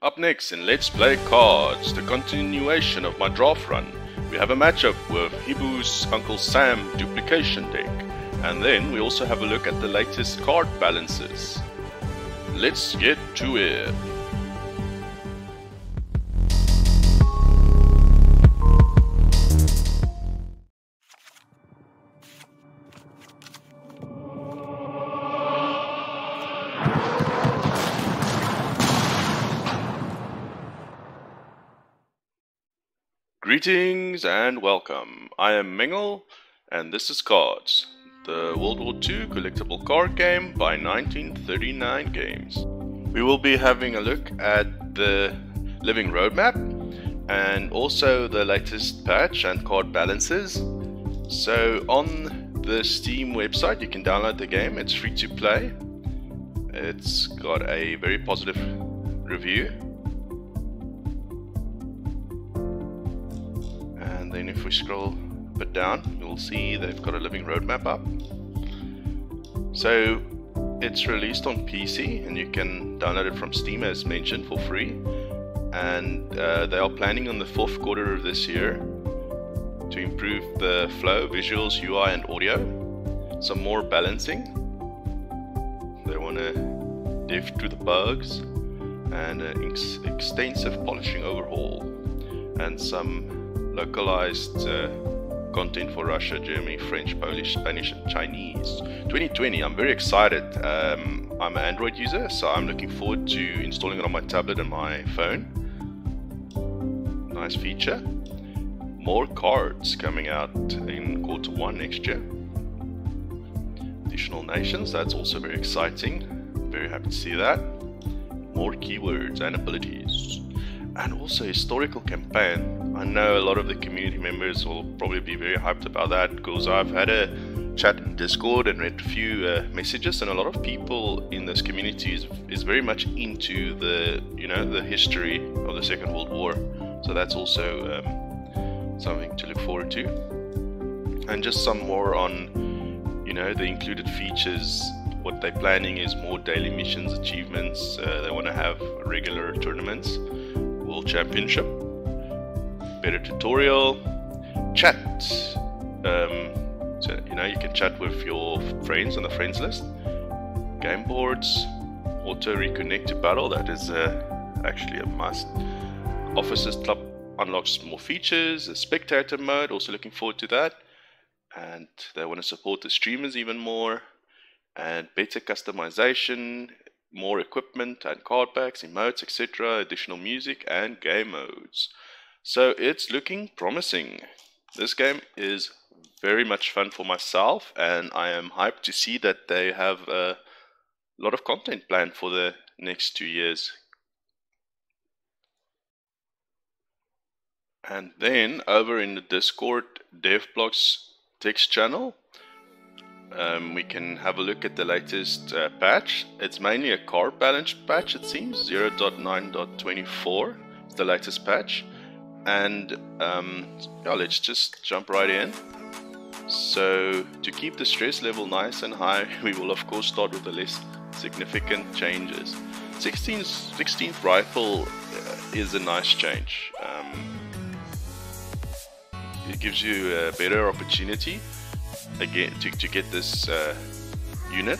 Up next in Let's Play Cards, the continuation of my draft run, we have a matchup with Hibou's Uncle Sam duplication deck, and then we also have a look at the latest card balances. Let's get to it. Greetings and welcome. I am Mengel and this is Cards, the World War II collectible card game by 1939 Games. We will be having a look at the living roadmap and also the latest patch and card balances. So on the Steam website you can download the game, it's free to play. It's got a very positive review. Then if we scroll a bit down, you'll see they've got a living roadmap up. So it's released on PC and you can download it from Steam as mentioned for free. And they are planning on the fourth quarter of this year to improve the flow, visuals, UI and audio. Some more balancing. They want to dive through the bugs and an extensive polishing overhaul and some localized content for Russia, Germany, French, Polish, Spanish and Chinese. 2020, I'm very excited. I'm an Android user, so I'm looking forward to installing it on my tablet and my phone. Nice feature. More cards coming out in Q1 next year. Additional nations, that's also very exciting. Very happy to see that. More keywords and abilities. And also historical campaign. I know a lot of the community members will probably be very hyped about that because I've had a chat in Discord and read a few messages, and a lot of people in this community is very much into the the history of the Second World War. So that's also something to look forward to. And just some more on the included features. What they're planning is more daily missions, achievements. They want to have regular tournaments. World Championship, better tutorial, chat. So you can chat with your friends on the friends list. Game boards, auto reconnect to battle. That is actually a must. Officers Club unlocks more features. A spectator mode, also looking forward to that. And they want to support the streamers even more. And better customization. More equipment and card packs, emotes, etc., additional music and game modes. So it's looking promising. This game is very much fun for myself and I am hyped to see that they have a lot of content planned for the next 2 years. And then over in the Discord DevBlogs text channel, we can have a look at the latest patch. It's mainly a card balance patch, it seems. 0.9.24 is the latest patch. And yeah, let's just jump right in. So to keep the stress level nice and high, we will of course start with the less significant changes. 16th rifle is a nice change. It gives you a better opportunity again to get this unit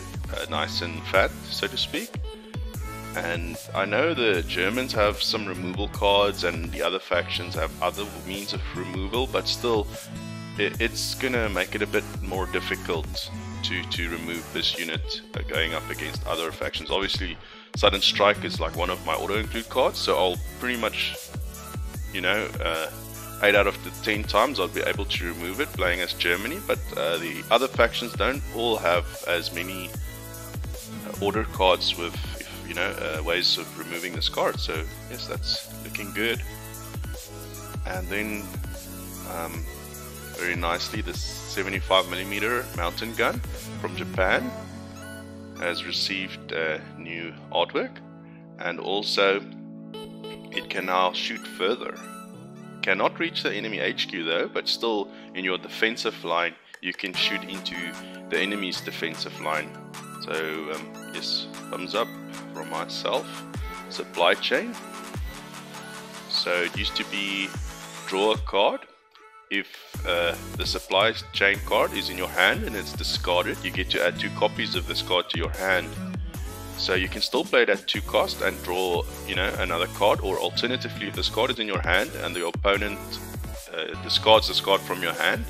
nice and fat, so to speak. And I know the Germans have some removal cards and the other factions have other means of removal, but still it's gonna make it a bit more difficult to remove this unit going up against other factions. Obviously Sudden Strike is like one of my auto include cards, so I'll pretty much 8 out of the 10 times I'll be able to remove it playing as Germany, but the other factions don't all have as many order cards with ways of removing this card. So yes, that's looking good. And then very nicely, this 75mm mountain gun from Japan has received new artwork, and also it can now shoot further. Cannot reach the enemy HQ though, but still in your defensive line you can shoot into the enemy's defensive line. So yes, thumbs up from myself. Supply chain, So it used to be draw a card. If the supply chain card is in your hand and it's discarded, you get to add 2 copies of this card to your hand. So you can still play it at 2 cost and draw, you know, another card, or alternatively, if this card is in your hand and the opponent discards this card from your hand,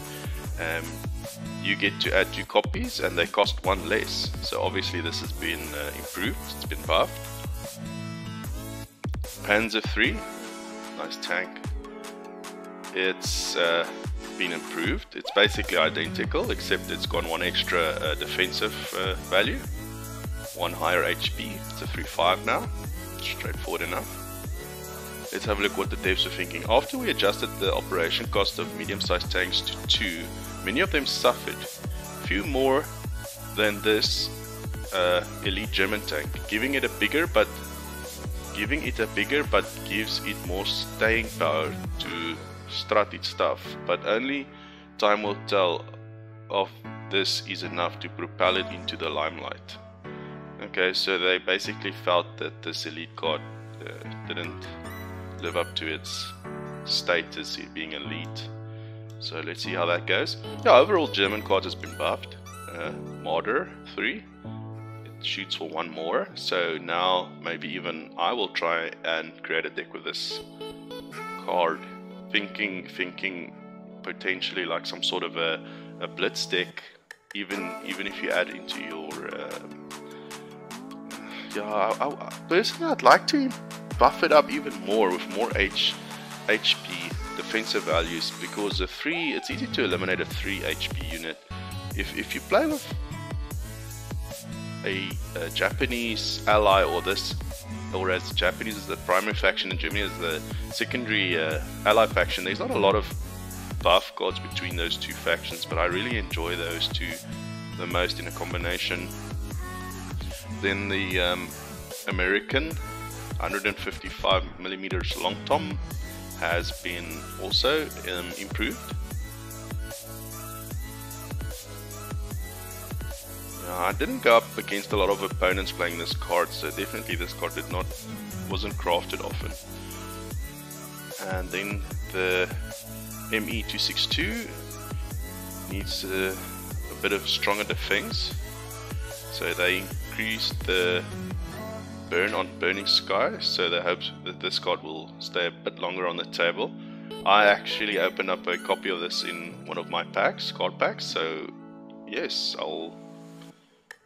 you get to add 2 copies and they cost 1 less. So obviously this has been improved, it's been buffed. PANZER IV, nice tank. It's been improved. It's basically identical, except it's got 1 extra defensive value, 1 higher HP. It's a 3.5 now, straightforward enough. Let's have a look what the devs are thinking. After we adjusted the operation cost of medium-sized tanks to 2, many of them suffered. Few more than this elite German tank, giving it a bigger but gives it more staying power to strut its stuff. But only time will tell if this is enough to propel it into the limelight. Okay, so they basically felt that this elite card didn't live up to its status as being elite. So let's see how that goes. Yeah, overall German card has been buffed. Marder 3, it shoots for 1 more. So now maybe even I will try and create a deck with this card. Thinking potentially like some sort of a blitz deck, even if you add into your personally I'd like to buff it up even more with more HP defensive values, because a 3, it's easy to eliminate a 3 HP unit. If you play with a Japanese ally, or as Japanese as the primary faction and Germany as the secondary ally faction, there's not a lot of buff cards between those 2 factions, but I really enjoy those 2 the most in a combination. Then the American 155mm long tom has been also improved. I didn't go up against a lot of opponents playing this card, so definitely this card wasn't crafted often. And then the ME262 needs a bit of stronger defense, so they increased the burn on Burning Sky, so they hope that this card will stay a bit longer on the table. I actually opened up a copy of this in one of my card packs, so yes,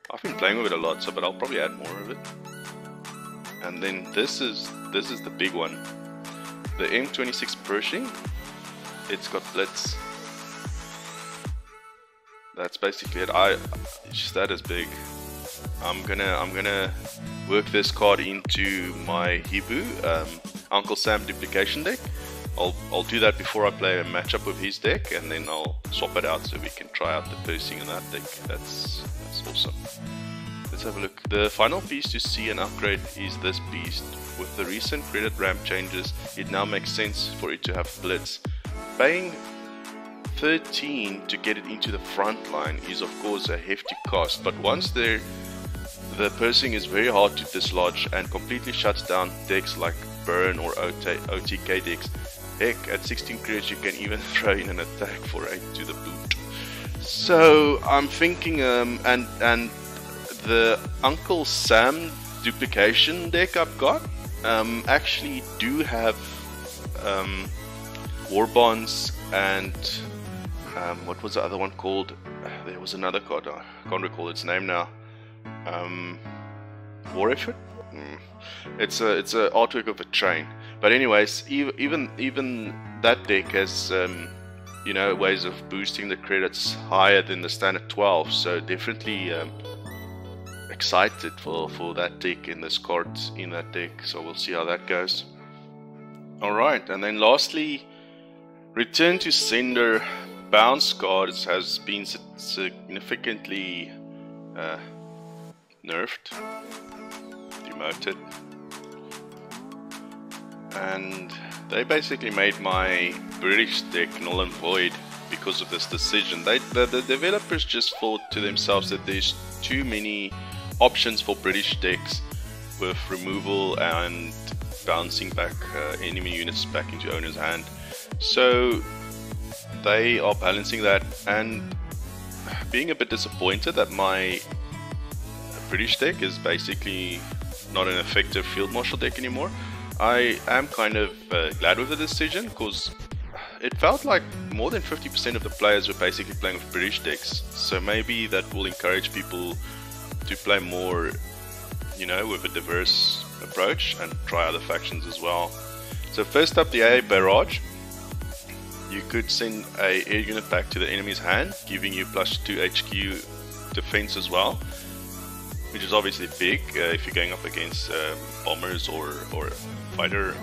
I've been playing with it a lot, but I'll probably add more of it. And then this is the big one, the M26 Pershing. It's got blitz. That's basically it. It's just that is big. I'm gonna work this card into my Hibou Uncle Sam duplication deck. I'll do that before I play a matchup with his deck, and then I'll swap it out so we can try out the Pershing in that deck. That's awesome. Let's have a look. The final piece to see an upgrade is this beast. With the recent credit ramp changes, it now makes sense for it to have blitz. Paying 13 to get it into the front line is of course a hefty cost, but once the Pershing is very hard to dislodge and completely shuts down decks like Burn or OTK decks. Heck, at 16 credits you can even throw in an attack for 8 to the boot. So I'm thinking, and the Uncle Sam duplication deck I've got actually do have War Bonds and what was the other one called? There was another card, I can't recall its name now. War Effort? It's a artwork of a train. But anyways, even that deck has you know, ways of boosting the credits higher than the standard 12. So definitely excited for that deck and this card in that deck. So we'll see how that goes. Alright, and then lastly, Return to Sender bounce cards has been significantly nerfed, demoted, and they basically made my British deck null and void because of this decision. The developers just thought to themselves that there's too many options for British decks with removal and bouncing back enemy units back into owner's hand. So they are balancing that, and being a bit disappointed that my British deck is basically not an effective field marshal deck anymore. I am kind of glad with the decision, because it felt like more than 50% of the players were basically playing with British decks. So maybe that will encourage people to play more, you know, with a diverse approach and try other factions as well. So first up, the AA Barrage. You could send a air unit back to the enemy's hand, giving you +2 HQ defense as well, which is obviously big if you're going up against bombers or fighter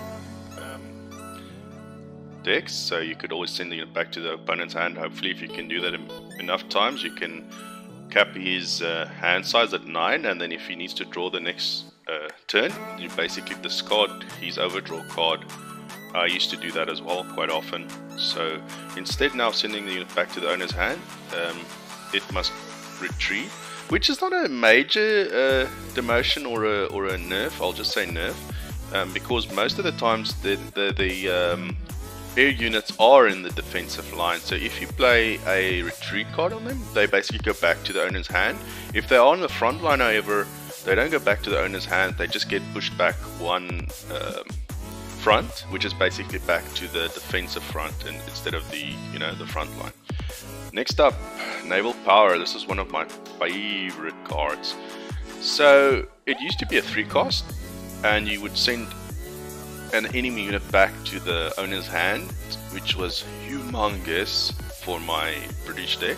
decks. So you could always send the unit back to the opponent's hand. Hopefully, if you can do that enough times, you can cap his hand size at 9, and then if he needs to draw the next turn, you basically discard his overdraw card. I used to do that as well quite often. So instead now of sending the unit back to the owner's hand, it must retreat, which is not a major demotion or a nerf. I'll just say nerf, because most of the times the air units are in the defensive line. So if you play a retreat card on them, they basically go back to the owner's hand. If they are on the front line, however, they don't go back to the owner's hand. They just get pushed back one front, which is basically back to the defensive front, and instead of the the front line. Next up, Naval Power. This is one of my favorite cards. So it used to be a 3 cost, and you would send an enemy unit back to the owner's hand, which was humongous for my British deck.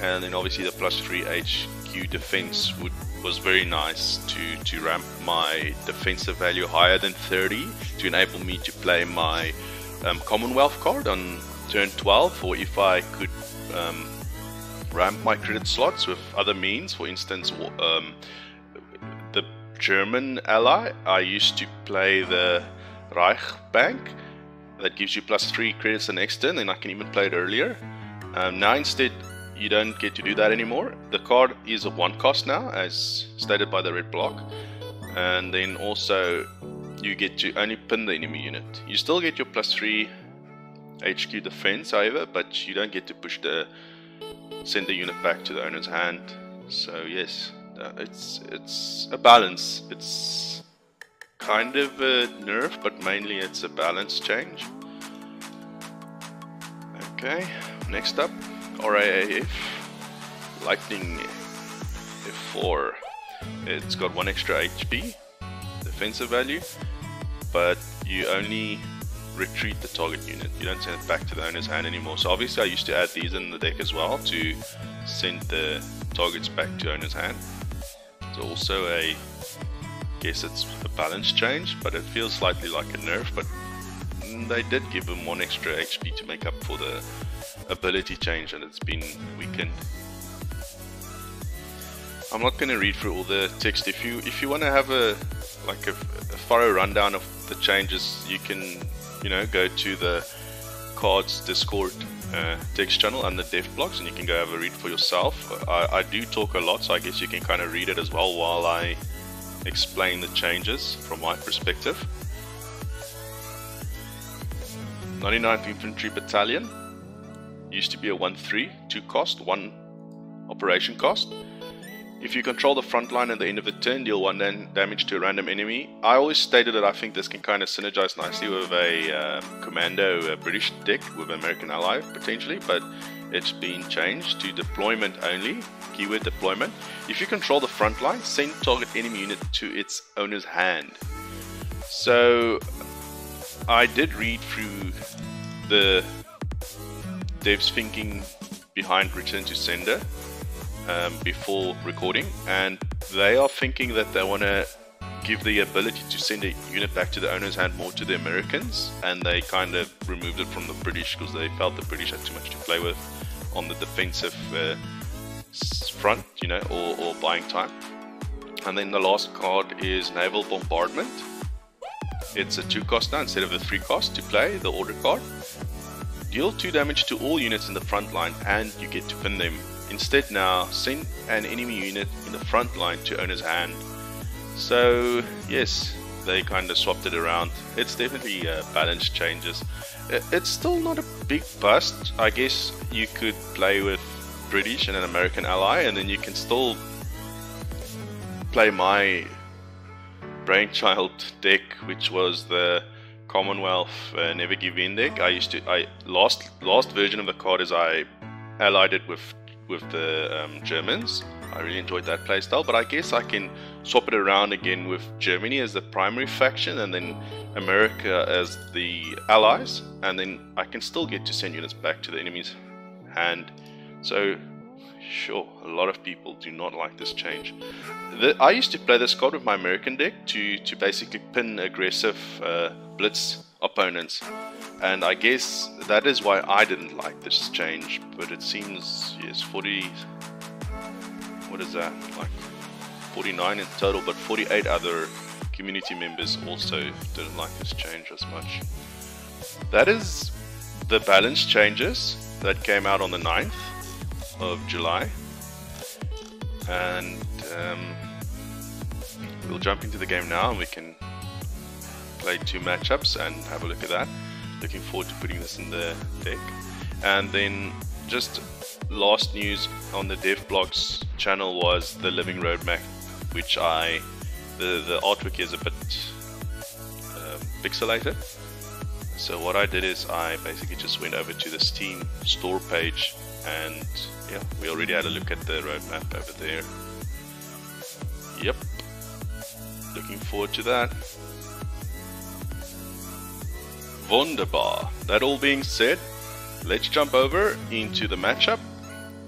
And then obviously the +3 HQ defense was very nice to ramp my defensive value higher than 30 to enable me to play my Commonwealth card on turn 12, or if I could ramp my credit slots with other means. For instance, the German ally, I used to play the Reich Bank that gives you +3 credits the next turn, and I can even play it earlier. Now instead, you don't get to do that anymore. The card is a 1 cost now, as stated by the red block, and then also you get to only pin the enemy unit. You still get your +3 HQ defense, however, but you don't get to send the unit back to the owner's hand. So yes, it's a balance. It's kind of a nerf, but mainly it's a balance change. Okay, next up, RAAF Lightning F4. It's got 1 extra HP defensive value, but you only retreat the target unit. You don't send it back to the owner's hand anymore. So obviously I used to add these in the deck as well to send the targets back to owner's hand. It's also guess it's a balance change, but it feels slightly like a nerf, but they did give him 1 extra HP to make up for the ability change, and it's been weakened. I'm not going to read through all the text. If you want to have a thorough rundown of the changes, you can go to the Kards Discord text channel and the dev blogs, and you can go have a read for yourself. I do talk a lot, so I guess you can kind of read it as well while I explain the changes from my perspective. 99th Infantry Battalion used to be a 1/3, 2 cost, 1 operation cost. If you control the front line at the end of the turn, deal 1 damage to a random enemy. I always stated that I think this can kind of synergize nicely with a commando British deck with American ally potentially, but it's been changed to deployment only, keyword deployment. If you control the front line, send target enemy unit to its owner's hand. So I did read through the devs thinking behind Return to Sender before recording, and they are thinking that they want to give the ability to send a unit back to the owner's hand more to the Americans, and they kind of removed it from the British because they felt the British had too much to play with on the defensive front, or buying time. And then the last card is Naval Bombardment. It's a 2 cost now instead of a 3 cost to play, the order card. Deal 2 damage to all units in the front line, and you get to pin them. Instead now, send an enemy unit in the front line to owner's hand. So yes, they kind of swapped it around. It's definitely balance changes. It's still not a big bust. I guess you could play with British and an American ally, and then you can still play my brainchild deck, which was the Commonwealth Never Give In deck. Last version of the card is I allied it with the Germans. I really enjoyed that playstyle, but I guess I can swap it around again with Germany as the primary faction and then America as the allies, and then I can still get to send units back to the enemy's hand. So sure, a lot of people do not like this change. I used to play this card with my American deck to basically pin aggressive blitz opponents, and I guess that is why I didn't like this change. But it seems, yes, 40, what is that, like 49 in total, but 48 other community members also didn't like this change as much. That is the balance changes that came out on the 9th of July, and we'll jump into the game now and we can play 2 matchups and have a look at that. Looking forward to putting this in the deck. And then just last news on the DevBlogs channel was the living roadmap, which the artwork is a bit pixelated. So what I did is I basically just went over to the Steam store page, and yeah, we already had a look at the roadmap over there. Yep, looking forward to that. Wunderbar. That all being said, let's jump over into the matchup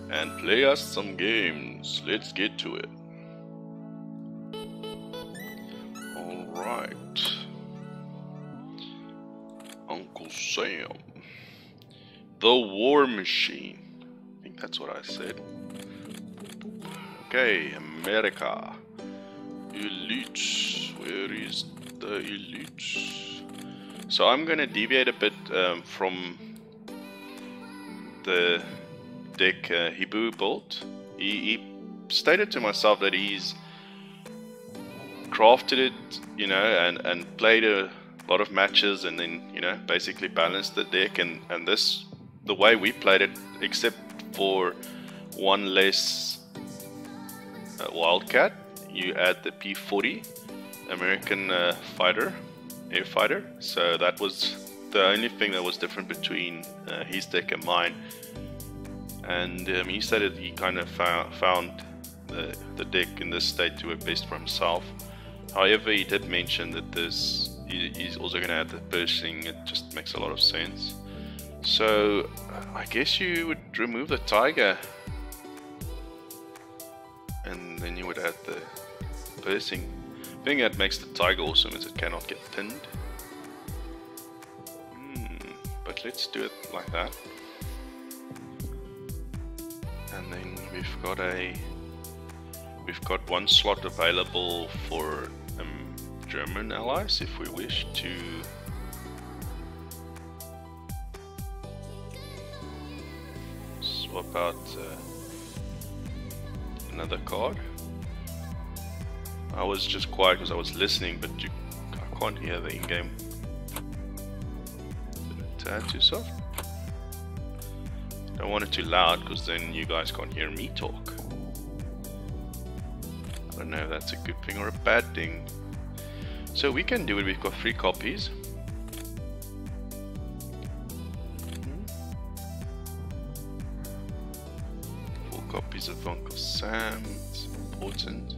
and play us some games. Let's get to it. Alright. Uncle Sam. The War Machine. I think that's what I said. Okay, America. Elites. Where is the elites? So I'm gonna deviate a bit from the deck Hibou build. He stated to myself that he's crafted it, you know, and played a lot of matches, and then, you know, basically balanced the deck, and this, the way we played it, except for one less Wildcat, you add the P40 American air fighter, so that was the only thing that was different between his deck and mine. And he said he kind of found the deck in this state to work best for himself. However, he did mention that he's also going to add the Pershing. It just makes a lot of sense. So I guess you would remove the Tiger, and then you would add the Pershing. The thing that makes the Tiger awesome is it cannot get pinned. But let's do it like that. And then we've got one slot available for German allies if we wish to swap out another card. I was just quiet because I was listening, but I can't hear the in-game. A tad too soft. Don't want it too loud because then you guys can't hear me talk. I don't know if that's a good thing or a bad thing. So we can do it. We've got 3 copies. 4 copies of Uncle Sam. It's important.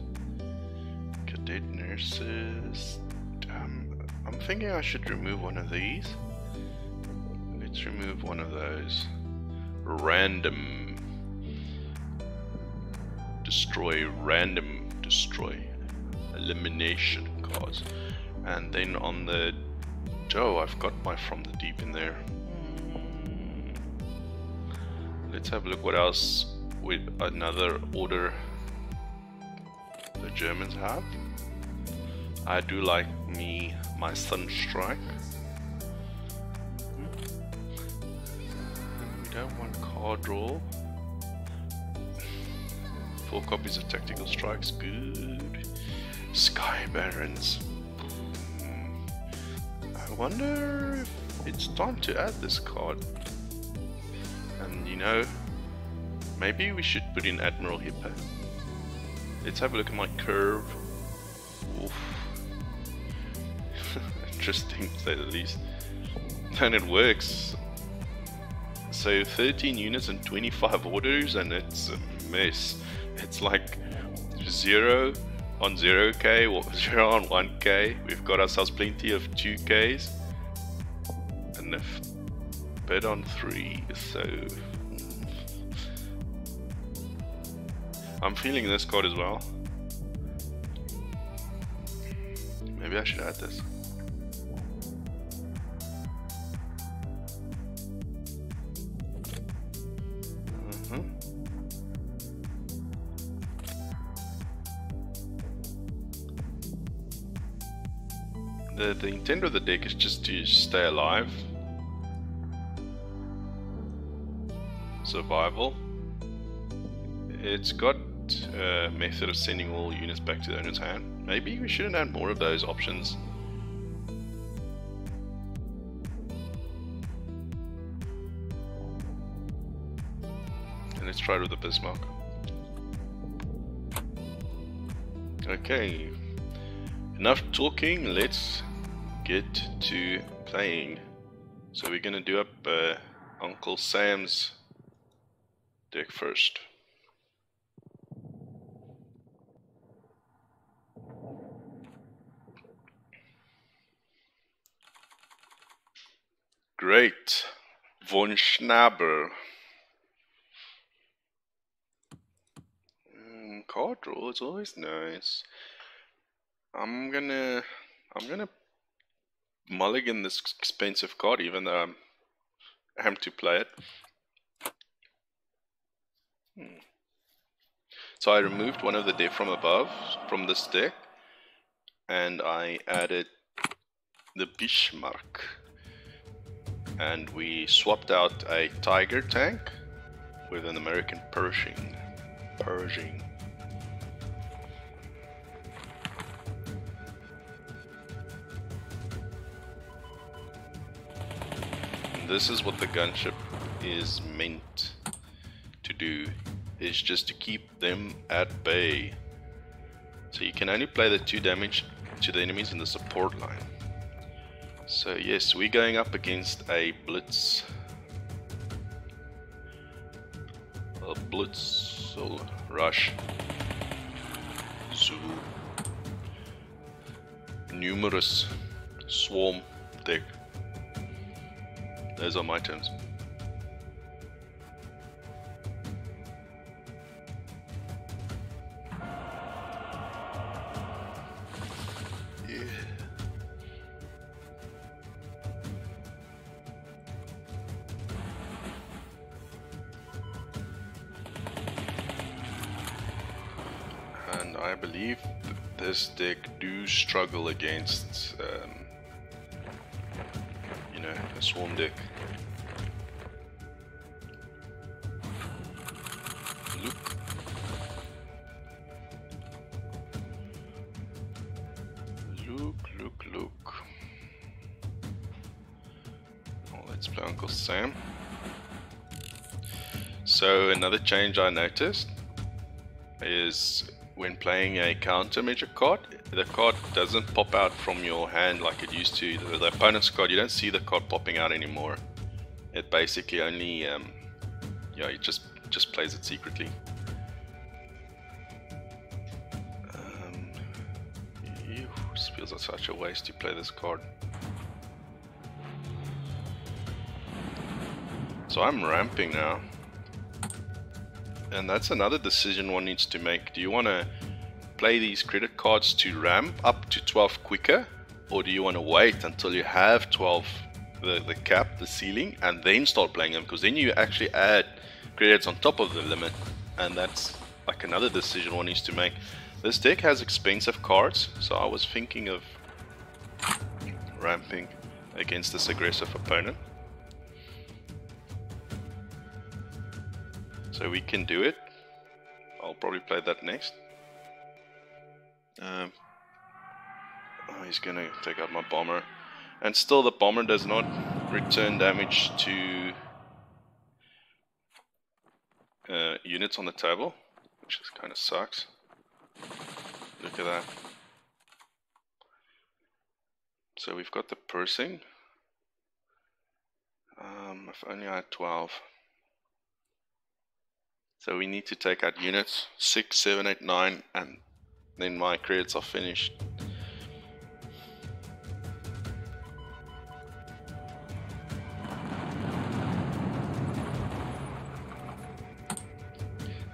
Cadet nurses. I'm thinking I should remove one of these. Let's remove one of those. Random destroy, elimination cards. And then on the I've got my From the Deep in there. Let's have a look what else with another order the Germans have. I do like my Sunstrike. We don't want card draw. 4 copies of Tactical Strikes, good. Sky Barons. wonder if it's time to add this card. And you know, maybe we should put in Admiral Hibou. Let's have a look at my curve. Oof. Interesting to say the least. And it works. So 13 units and 25 orders, and it's a mess. It's like 0 on 0k or 0 on 1k. We've got ourselves plenty of 2ks and a bit on 3, so I'm feeling this card as well. Maybe I should add this. The intent of the deck is just to stay alive. Survival. It's got a method of sending all units back to the owner's hand. Maybe we shouldn't add more of those options. And let's try it with the Bismarck. Okay, enough talking, let's get to playing. So we're gonna do up Uncle Sam's deck first. Great, Von Schnabel. Card draw, it's always nice. I'm gonna mulligan this expensive card, even though I'm amped to play it. So I removed one of the Death from Above from this deck, and I added the Bismarck, and we swapped out a Tiger tank with an American Pershing. This is what the gunship is meant to do, is just to keep them at bay. So you can only play the 2 damage to the enemies in the support line. So yes, we're going up against a blitz. A blitz or rush. So numerous swarm deck. Those are my terms. Yeah. And I believe this deck do struggle against you know, a swarm deck. Look. Oh, let's play Uncle Sam. So another change I noticed is when playing a countermeasure card, the card doesn't pop out from your hand like it used to. The opponent's card, you don't see the card popping out anymore. It basically only, yeah, it just plays it secretly. This feels like such a waste to play this card. So I'm ramping now. And that's another decision one needs to make. Do you want to play these credit cards to ramp up to 12 quicker? Or do you want to wait until you have 12, the cap, the ceiling, and then start playing them? Because then you actually add credits on top of the limit. And that's like another decision one needs to make. This deck has expensive cards, so I was thinking of ramping against this aggressive opponent. So we can do it. I'll probably play that next. Oh, he's gonna take out my bomber. And still the bomber does not return damage to units on the table, which is kind of sucks. Look at that. So we've got the Pershing. I've only had 12. So we need to take out units 6, 7, 8, 9, and then my credits are finished.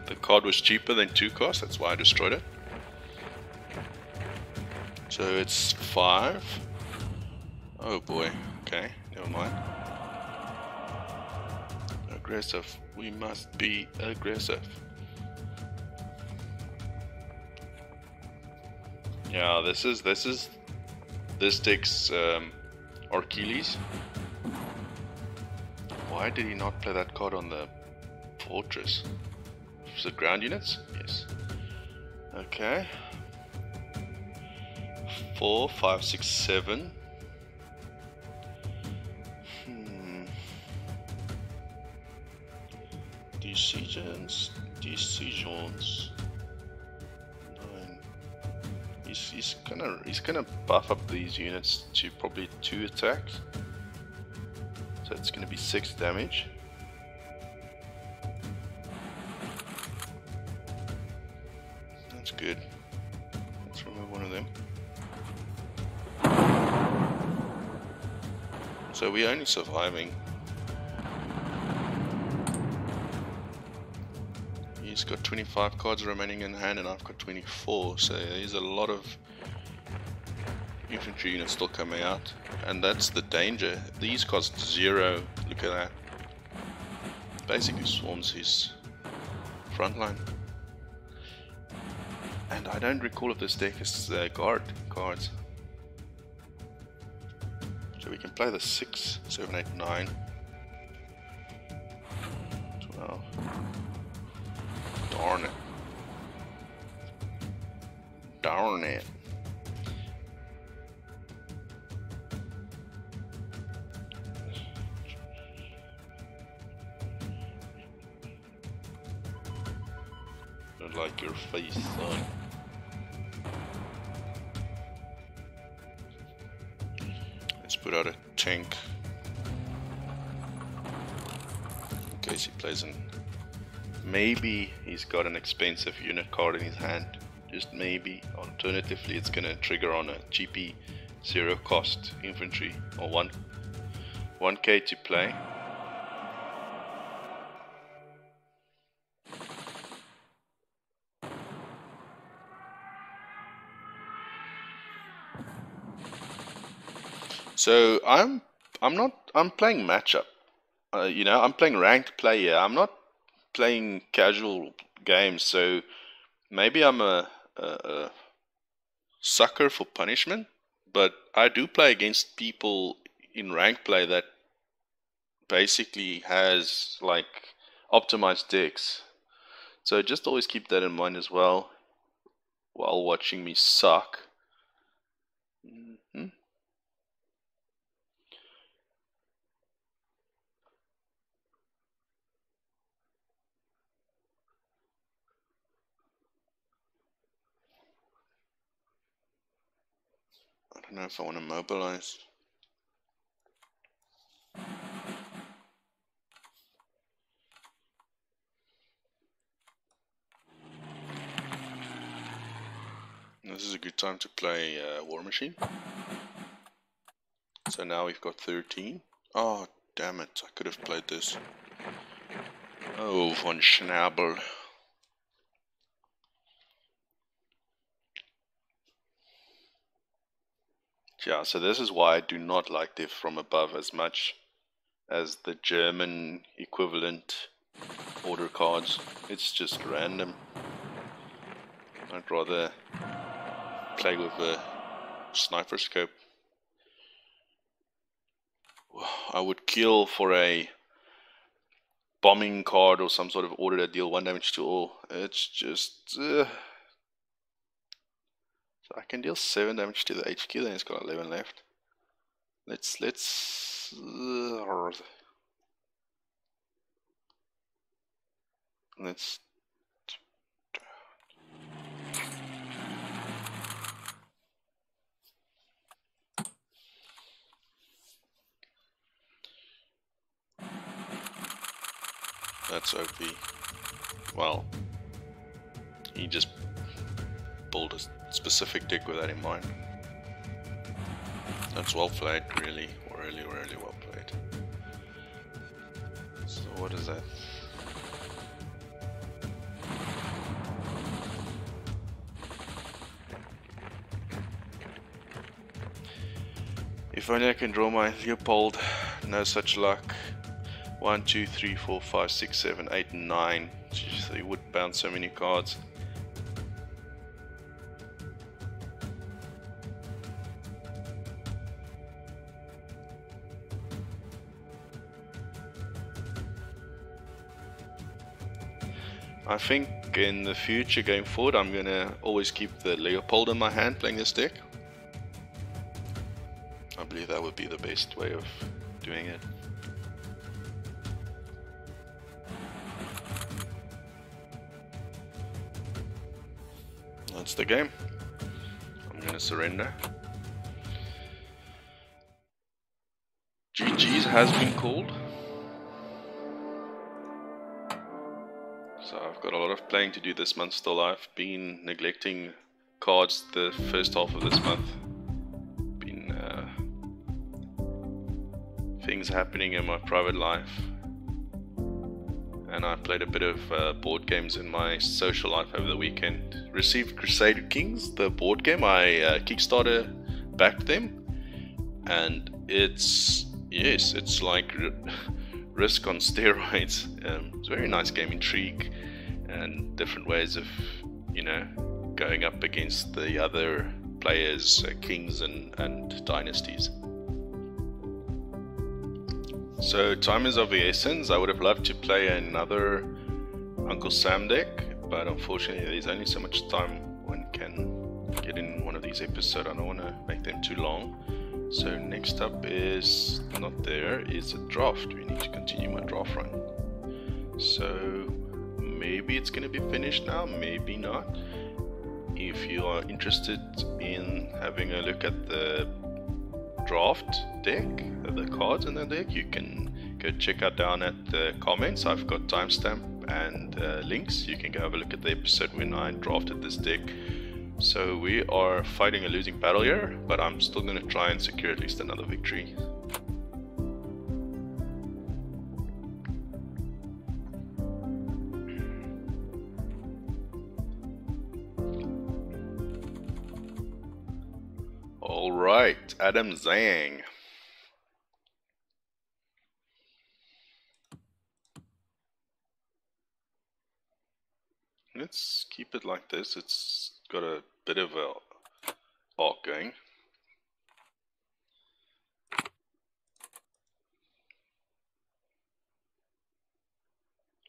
The card was cheaper than 2 cost, that's why I destroyed it. So it's 5. Oh boy, okay, never mind. Aggressive, we must be aggressive. Yeah, this deck's Achilles. Why did he not play that card on the fortress? Was it ground units? Yes. Okay. 4, 5, 6, 7. Decisions. 9. He's gonna buff up these units to probably 2 attacks. So it's gonna be 6 damage. That's good. Let's remove one of them. So we're only surviving. He's got 25 cards remaining in hand and I've got 24, so there's a lot of infantry units still coming out, and that's the danger. These cost 0, look at that. Basically swarms his front line. And I don't recall if this deck is guard cards. So we can play the 6, 7, 8, 9, 12. Darn it. Darn it. Don't like your face, son. Let's put out a tank. In case he plays an... Maybe he's got an expensive unit card in his hand. Just maybe. Alternatively, it's gonna trigger on a GP 0 cost infantry or 1k to play. So I'm playing matchup. You know, I'm playing ranked play here. I'm not playing casual games, so maybe I'm a sucker for punishment, but I do play against people in rank play that basically has like optimized decks. So just always keep that in mind as well while watching me suck. I don't know if I want to mobilize. This is a good time to play War Machine. So now we've got 13. Oh, damn it. I could have played this. Oh, von Schnabel. Yeah, so this is why I do not like the From Above as much as the German equivalent order cards. It's just random. I'd rather play with a sniper scope. I would kill for a bombing card or some sort of order that deal 1 damage to all. It's just... So I can deal 7 damage to the HQ, then it's got 11 left. Let's that's OP. Well, he just built a specific deck with that in mind. That's well played, really well played. So what is that? If only I can draw my Leopold. No such luck. 1, 2, 3, 4, 5, 6, 7, 8, 9. Jeez, they would bounce so many cards. I think in the future going forward I'm gonna always keep the Leopold in my hand playing this deck. I believe that would be the best way of doing it. That's the game. I'm gonna surrender. GG's has been called. So I've got a lot of playing to do this month still. I've been neglecting cards the first half of this month. Been things happening in my private life. And I played a bit of board games in my social life over the weekend. Received Crusader Kings, the board game. I Kickstarter backed them. And it's like Risk on steroids. It's a very nice game, intrigue and different ways of, you know, going up against the other players, kings and dynasties. So time is of the essence. I would have loved to play another Uncle Sam deck, but unfortunately there's only so much time one can get in one of these episodes. I don't want to make them too long. So next up is not there, is a draft. We need to continue my draft run. So maybe it's going to be finished now, maybe not. If you are interested in having a look at the draft deck, the cards in the deck, you can go check out down at the comments. I've got timestamp and links. You can go have a look at the episode when I drafted this deck. So we are fighting a losing battle here, but I'm still going to try and secure at least another victory. Alright, Adam Zhang. Let's keep it like this. It's got a bit of a arc going.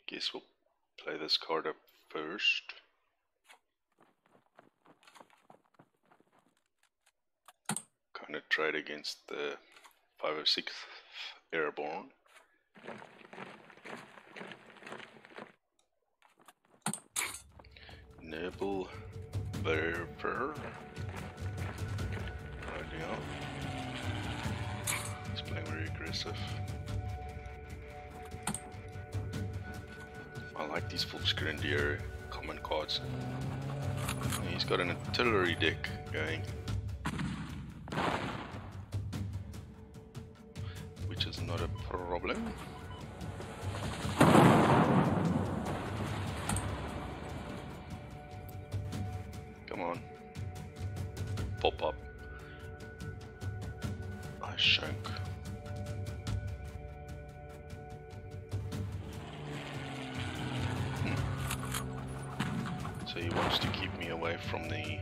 Guess we'll play this card up first. Kind of trade against the 506 Airborne. Noble Verper. Idea. He's playing very aggressive. I like these full Grenadier common cards. He's got an artillery deck going, which is not a problem. Come on, pop up. I shank. So he wants to keep me away from the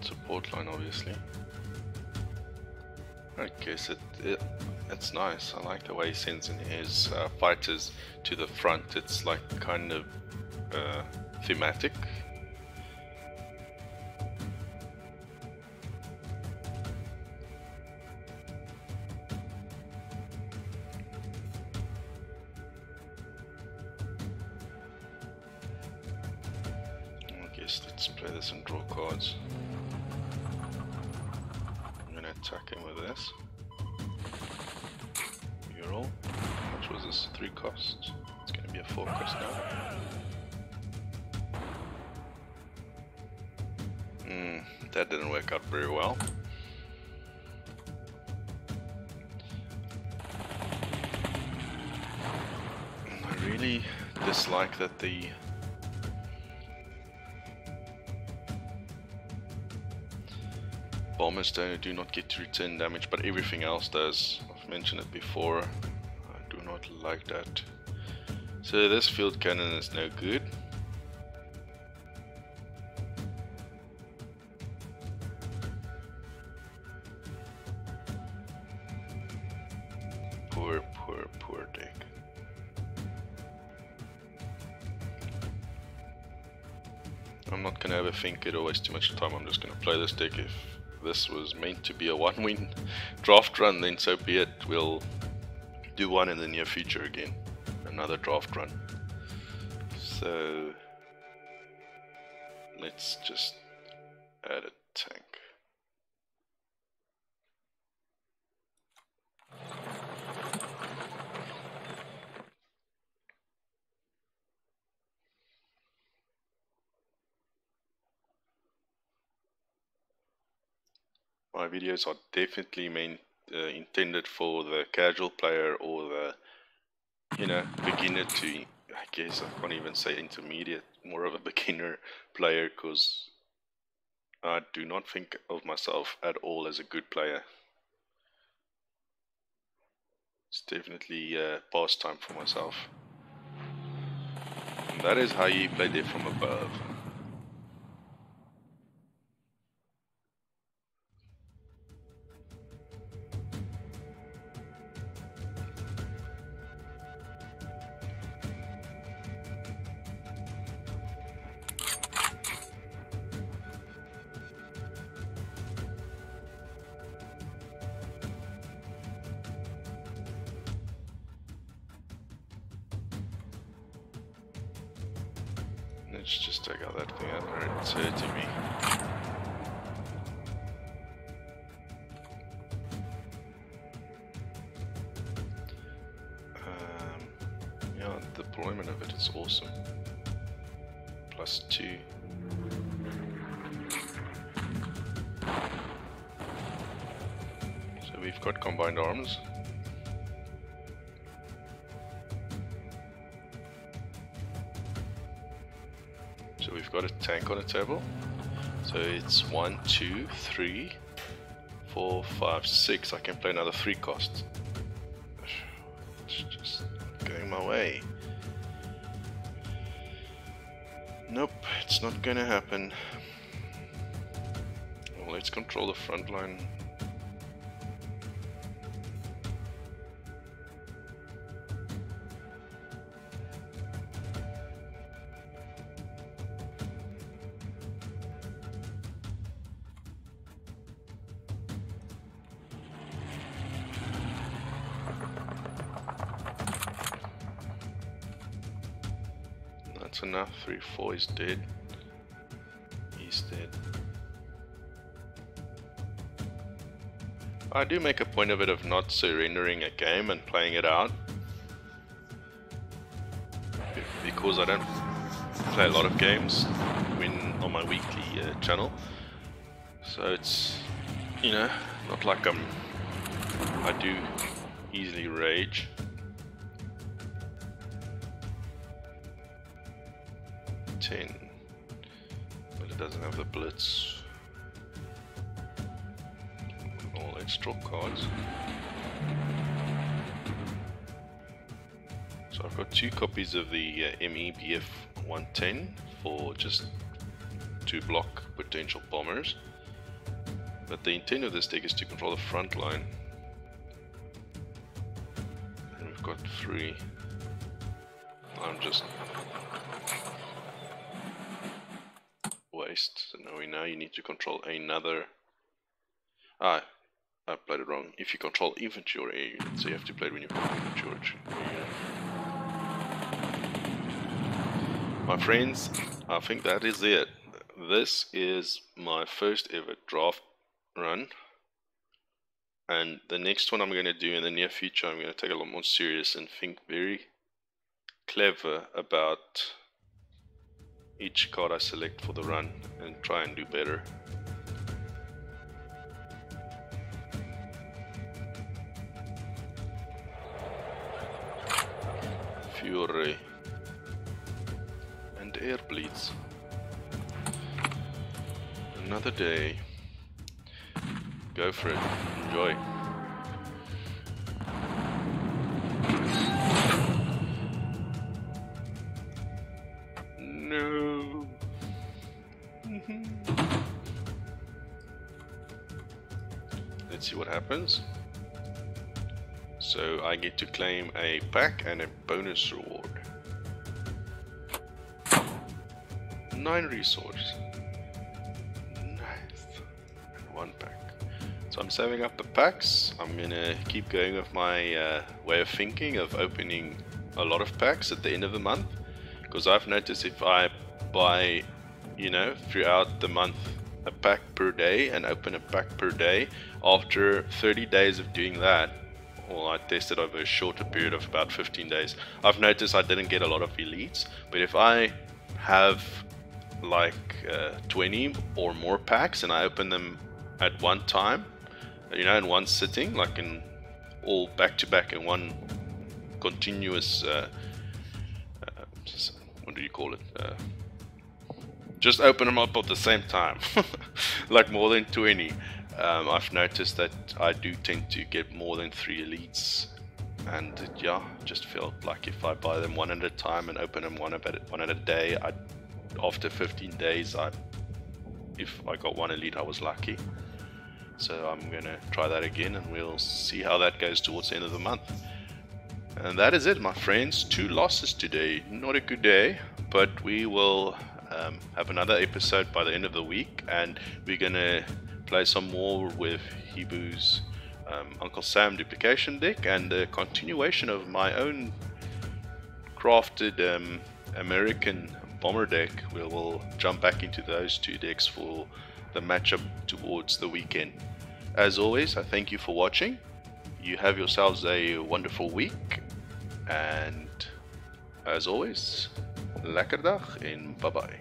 support line, obviously. I guess it's nice. I like the way he sends in his fighters to the front. It's like kind of thematic. I guess let's play this and draw cards. I'm gonna attack him with this. Reroll. How much was this? 3 costs. It's gonna be a 4 cost now. That didn't work out very well. I really dislike that the bombers do not get to return damage, but everything else does. I've mentioned it before. I do not like that. So this field cannon is no good. Poor deck. I'm not gonna overthink it or waste too much time. I'm just gonna play this deck. If this was meant to be a 1-win draft run, then so be it. We'll do one in the near future again. Another draft run. So let's just add a tank. My videos are definitely intended for the casual player or the, beginner to, I guess I can't even say intermediate, more of a beginner player, because I do not think of myself at all as a good player. It's definitely a pastime for myself. And that is how you play Death from Above. Let's just take out that thing out there, it's hurting me. Yeah, the deployment of it is awesome. +2. So we've got combined arms. So we've got a tank on the table. So it's 1, 2, 3, 4, 5, 6. I can play another 3 cost. It's just going my way. Nope, it's not gonna happen. Well, let's control the front line. That's enough. 3-4 is dead. He's dead. I do make a point of it of not surrendering a game and playing it out, because I don't play a lot of games on my weekly channel. So it's, not like I do easily rage. 10, but it doesn't have the blitz. Well, let's draw cards. So I've got 2 copies of the BF-110 for just to block potential bombers. But the intent of this deck is to control the front line. And we've got 3. I'm just waste. So now you need to control another. I played it wrong. If you control infantry or air unit, so you have to play it when you're infantry or air unit. My friends, I think that is it. This is my first ever draft run. And the next one I'm going to do in the near future, I'm going to take a lot more serious and think very clever about each card I select for the run and try and do better. Fury and air bleeds. Another day. Go for it. Enjoy. No. Let's see what happens. So I get to claim a pack and a bonus reward. 9 resource. Nice. And 1 pack. So I'm saving up the packs. I'm gonna keep going with my way of thinking of opening a lot of packs at the end of the month, because I've noticed if I buy, you know, throughout the month a pack per day and open a pack per day, after 30 days of doing that, well, I tested over a shorter period of about 15 days, I've noticed I didn't get a lot of elites. But if I have like 20 or more packs and I open them at one time, you know, in one sitting, like in all back to back in one continuous what do you call it, just open them up at the same time, like more than 20, I've noticed that I do tend to get more than 3 elites. And yeah, just felt like if I buy them one at a time and open them one at a day, after 15 days, if I got 1 elite, I was lucky. So I'm gonna try that again, and we'll see how that goes towards the end of the month. And that is it, my friends. 2 losses today. Not a good day, but we will have another episode by the end of the week, and we're gonna play some more with Hibou's Uncle Sam duplication deck, and the continuation of my own crafted American bomber deck. We will jump back into those 2 decks for the matchup towards the weekend. As always, I thank you for watching. You have yourselves a wonderful week, and as always, lekker dag en bye bye.